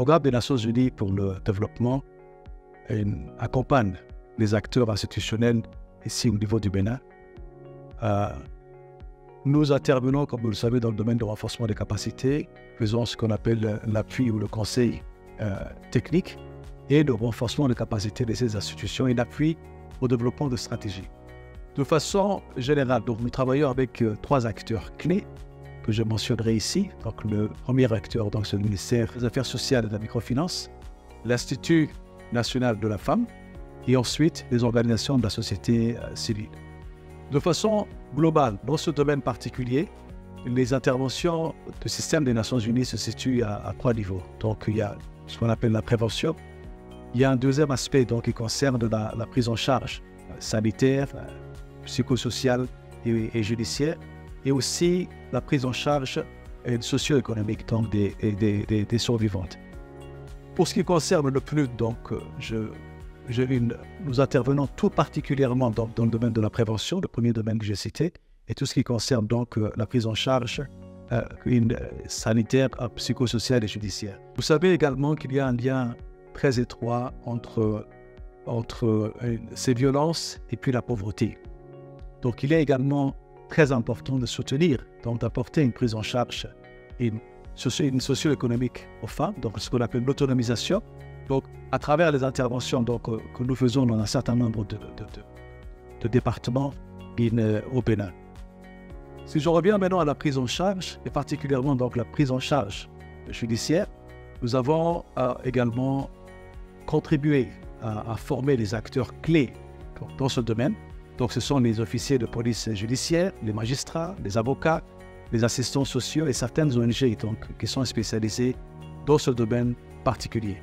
programme des Nations Unies pour le développement accompagne les acteurs institutionnels ici au niveau du Bénin. Nous intervenons, comme vous le savez, dans le domaine du renforcement des capacités, faisant ce qu'on appelle l'appui ou le conseil technique et le renforcement des capacités de ces institutions et l'appui au développement de stratégies. De façon générale, donc, nous travaillons avec 3 acteurs clés que je mentionnerai ici. Donc, le premier acteur, c'est le ministère des Affaires sociales et de la microfinance, l'Institut national de la femme et ensuite les organisations de la société civile. De façon globale, dans ce domaine particulier, les interventions du système des Nations Unies se situent à 3 niveaux. Donc, il y a ce qu'on appelle la prévention. Il y a un deuxième aspect qui concerne la prise en charge sanitaire, psychosociale et judiciaire, et aussi la prise en charge socio-économique des survivantes. Pour ce qui concerne le PNUD, nous intervenons tout particulièrement dans le domaine de la prévention, le premier domaine que j'ai cité, et tout ce qui concerne la prise en charge sanitaire, psychosociale et judiciaire. Vous savez également qu'il y a un lien très étroit entre ces violences et puis la pauvreté. Donc il est également très important de soutenir, d'apporter une prise en charge socio-économique aux femmes, donc ce qu'on appelle l'autonomisation. Donc à travers les interventions que nous faisons dans un certain nombre de départements au Bénin. Si je reviens maintenant à la prise en charge, et particulièrement la prise en charge judiciaire, nous avons également contribué à former les acteurs clés dans ce domaine. Donc ce sont les officiers de police judiciaire, les magistrats, les avocats, les assistants sociaux et certaines ONG qui sont spécialisées dans ce domaine particulier.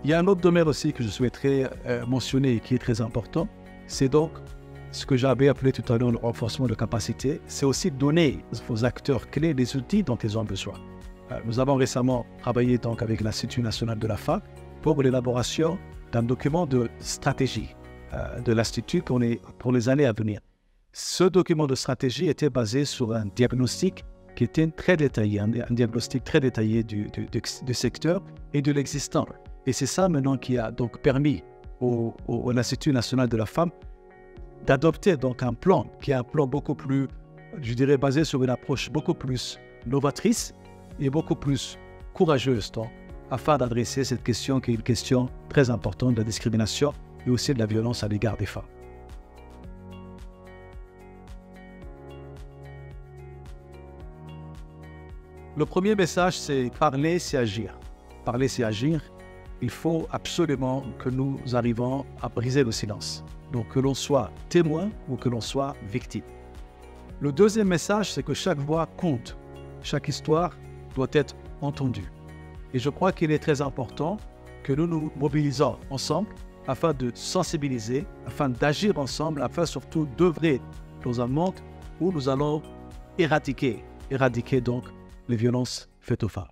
Il y a un autre domaine aussi que je souhaiterais mentionner et qui est très important, c'est ce que j'avais appelé tout à l'heure le renforcement de capacité. C'est aussi donner aux acteurs clés les outils dont ils ont besoin. Nous avons récemment travaillé avec l'Institut national de la femme pour l'élaboration d'un document de stratégie de l'Institut pour les années à venir. Ce document de stratégie était basé sur un diagnostic qui était très détaillé, un diagnostic très détaillé du secteur et de l'existant. Et c'est ça maintenant qui a permis à l'Institut national de la femme d'adopter un plan qui est un plan beaucoup plus, je dirais, basé sur une approche beaucoup plus novatrice et beaucoup plus courageuse afin d'adresser cette question qui est une question très importante de la discrimination et aussi de la violence à l'égard des femmes. Le premier message, c'est parler, c'est agir. Parler, c'est agir. Il faut absolument que nous arrivions à briser le silence. Donc que l'on soit témoin ou que l'on soit victime. Le deuxième message, c'est que chaque voix compte. Chaque histoire doit être entendue. Et je crois qu'il est très important que nous nous mobilisons ensemble afin de sensibiliser, afin d'agir ensemble, afin surtout d'œuvrer dans un monde où nous allons éradiquer les violences faites aux femmes.